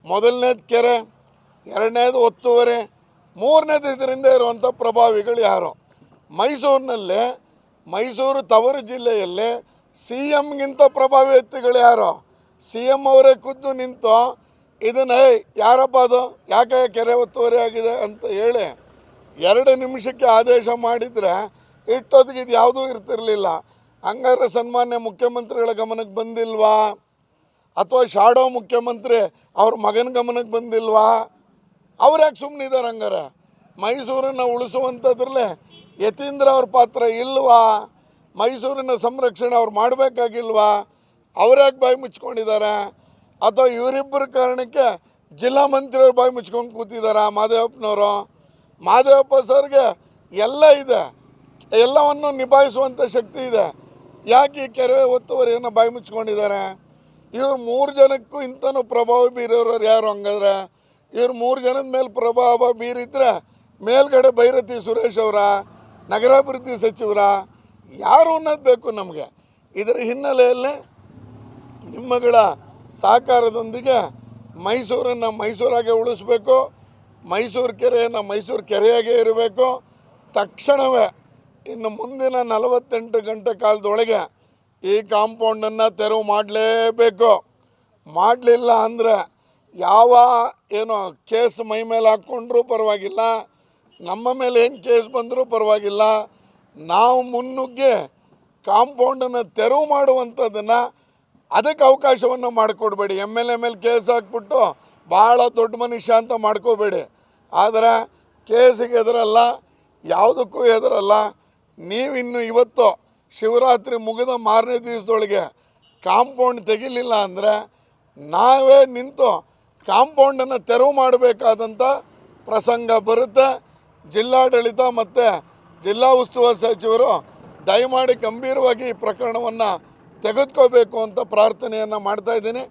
ಮೊದಲನೇದು ಕೆರೆ, ಎರಡನೇದು ಒತ್ತುವರಿ, ಮೂರನೇದು ಇದರಿಂದ ಇರುವಂಥ ಪ್ರಭಾವಿಗಳು ಯಾರು? ಮೈಸೂರಿನಲ್ಲೇ, ಮೈಸೂರು ತವರು ಜಿಲ್ಲೆಯಲ್ಲೇ ಸಿ ಎಮ್ಗಿಂತ ಪ್ರಭಾವಿ ವ್ಯಕ್ತಿಗಳು ಯಾರು? ಸಿ ಎಮ್ ಅವರೇ ಖುದ್ದು ನಿಂತು ಇದನ್ನ ಯಾರಪ್ಪ ಅದು ಯಾಕೆ ಕೆರೆ ಒತ್ತುವರಿ ಆಗಿದೆ ಅಂತ ಹೇಳಿ 2 ನಿಮಿಷಕ್ಕೆ ಆದೇಶ ಮಾಡಿದರೆ ಇಷ್ಟೊತ್ತಿಗೆ ಇದು ಯಾವುದೂ ಇರ್ತಿರಲಿಲ್ಲ. ಹಂಗಾದ್ರೆ ಸನ್ಮಾನ್ಯ ಮುಖ್ಯಮಂತ್ರಿಗಳ ಗಮನಕ್ಕೆ ಬಂದಿಲ್ವಾ? ಅಥವಾ ಶಾಡೋ ಮುಖ್ಯಮಂತ್ರಿ ಅವ್ರ ಮಗನ ಗಮನಕ್ಕೆ ಬಂದಿಲ್ವಾ? ಅವ್ರು ಯಾಕೆ ಸುಮ್ಮನಿದ್ದಾರೆ? ಹಂಗಾರೆ ಮೈಸೂರನ್ನು ಉಳಿಸುವಂಥದ್ರಲ್ಲೇ ಯತೀಂದ್ರ ಅವ್ರ ಪಾತ್ರ ಇಲ್ವಾ? ಮೈಸೂರಿನ ಸಂರಕ್ಷಣೆ ಅವ್ರು ಮಾಡಬೇಕಾಗಿಲ್ವಾ? ಅವ್ರ್ಯಾಕೆ ಬಾಯಿ ಮುಚ್ಕೊಂಡಿದ್ದಾರೆ? ಅಥವಾ ಇವರಿಬ್ಬರ ಕಾರಣಕ್ಕೆ ಜಿಲ್ಲಾ ಮಂತ್ರಿಯವ್ರು ಬಾಯಿ ಮುಚ್ಕೊಂಡು ಕೂತಿದ್ದಾರೆ? ಮಾದೇವಪ್ಪನವರು, ಮಾದೇವಪ್ಪ ಸರ್ಗೆ ಎಲ್ಲ ಇದೆ, ಎಲ್ಲವನ್ನು ನಿಭಾಯಿಸುವಂಥ ಶಕ್ತಿ ಇದೆ. ಯಾಕೆ ಈ ಕೆರೆ ಒತ್ತುವರಿಯನ್ನು ಬಾಯಿ ಮುಚ್ಕೊಂಡಿದ್ದಾರೆ? ಇವ್ರು 3 ಜನಕ್ಕೂ ಇಂಥನೂ ಪ್ರಭಾವ ಬೀರೋರು ಯಾರು? ಹಂಗಾದ್ರೆ ಇವ್ರು 3 ಜನದ ಮೇಲೆ ಪ್ರಭಾವ ಬೀರಿದ್ರೆ ಮೇಲ್ಗಡೆ ಭೈರತಿ ಸುರೇಶ್ ಅವರ, ನಗರಾಭಿವೃದ್ಧಿ ಸಚಿವರ, ಯಾರು ಅನ್ನೋದು ಬೇಕು ನಮಗೆ. ಇದರ ಹಿನ್ನೆಲೆಯಲ್ಲಿ ನಿಮ್ಮಗಳ ಸಹಕಾರದೊಂದಿಗೆ ಮೈಸೂರನ್ನು ಮೈಸೂರಾಗೆ ಉಳಿಸ್ಬೇಕು, ಮೈಸೂರು ಕೆರೆಯನ್ನು ಮೈಸೂರು ಕೆರೆಯಾಗೇ ಇರಬೇಕು. ತಕ್ಷಣವೇ ಇನ್ನು ಮುಂದಿನ 48 ಗಂಟೆ ಕಾಲದೊಳಗೆ ಈ ಕಾಂಪೌಂಡನ್ನು ತೆರವು ಮಾಡಲೇಬೇಕು. ಮಾಡಲಿಲ್ಲ ಅಂದರೆ ಯಾವ ಏನೋ ಕೇಸ್ ಮೈ ಮೇಲೆ ಹಾಕ್ಕೊಂಡ್ರೂ ಪರವಾಗಿಲ್ಲ, ನಮ್ಮ ಮೇಲೆ ಏನು ಕೇಸ್ ಬಂದರೂ ಪರವಾಗಿಲ್ಲ, ನಾವು ಮುನ್ನುಗ್ಗಿ ಕಾಂಪೌಂಡನ್ನು ತೆರವು ಮಾಡುವಂಥದ್ದನ್ನು ಅದಕ್ಕೆ ಅವಕಾಶವನ್ನು ಮಾಡಿಕೊಡ್ಬೇಡಿ. ಎಮ್ ಎಲ್ ಎ ಮೇಲೆ ಕೇಸ್ ಹಾಕ್ಬಿಟ್ಟು ಭಾಳ ದೊಡ್ಡ ಮನುಷ್ಯ ಅಂತ ಮಾಡ್ಕೋಬೇಡಿ. ಆದರೆ ಕೇಸಿಗೆ ಹೆದರಲ್ಲ, ಯಾವುದಕ್ಕೂ ಹೆದರಲ್ಲ. ನೀವಿನ್ನು ಇವತ್ತು ಶಿವರಾತ್ರಿ ಮುಗಿದ ಮಾರನೇ ದಿವಸದೊಳಗೆ ಕಾಂಪೌಂಡ್ ತೆಗಿಲಿಲ್ಲ ಅಂದರೆ ನಾವೇ ನಿಂತು ಕಾಂಪೌಂಡನ್ನು ತೆರವು ಮಾಡಬೇಕಾದಂಥ ಪ್ರಸಂಗ ಬರುತ್ತೆ. ಜಿಲ್ಲಾಡಳಿತ ಮತ್ತು ಜಿಲ್ಲಾ ಉಸ್ತುವಾರಿ ಸಚಿವರು ದಯಮಾಡಿ ಗಂಭೀರವಾಗಿ ಈ ಪ್ರಕರಣವನ್ನು ತೆಗೆದುಕೋಬೇಕು ಅಂತ ಪ್ರಾರ್ಥನೆಯನ್ನು ಮಾಡ್ತಾಯಿದ್ದೀನಿ.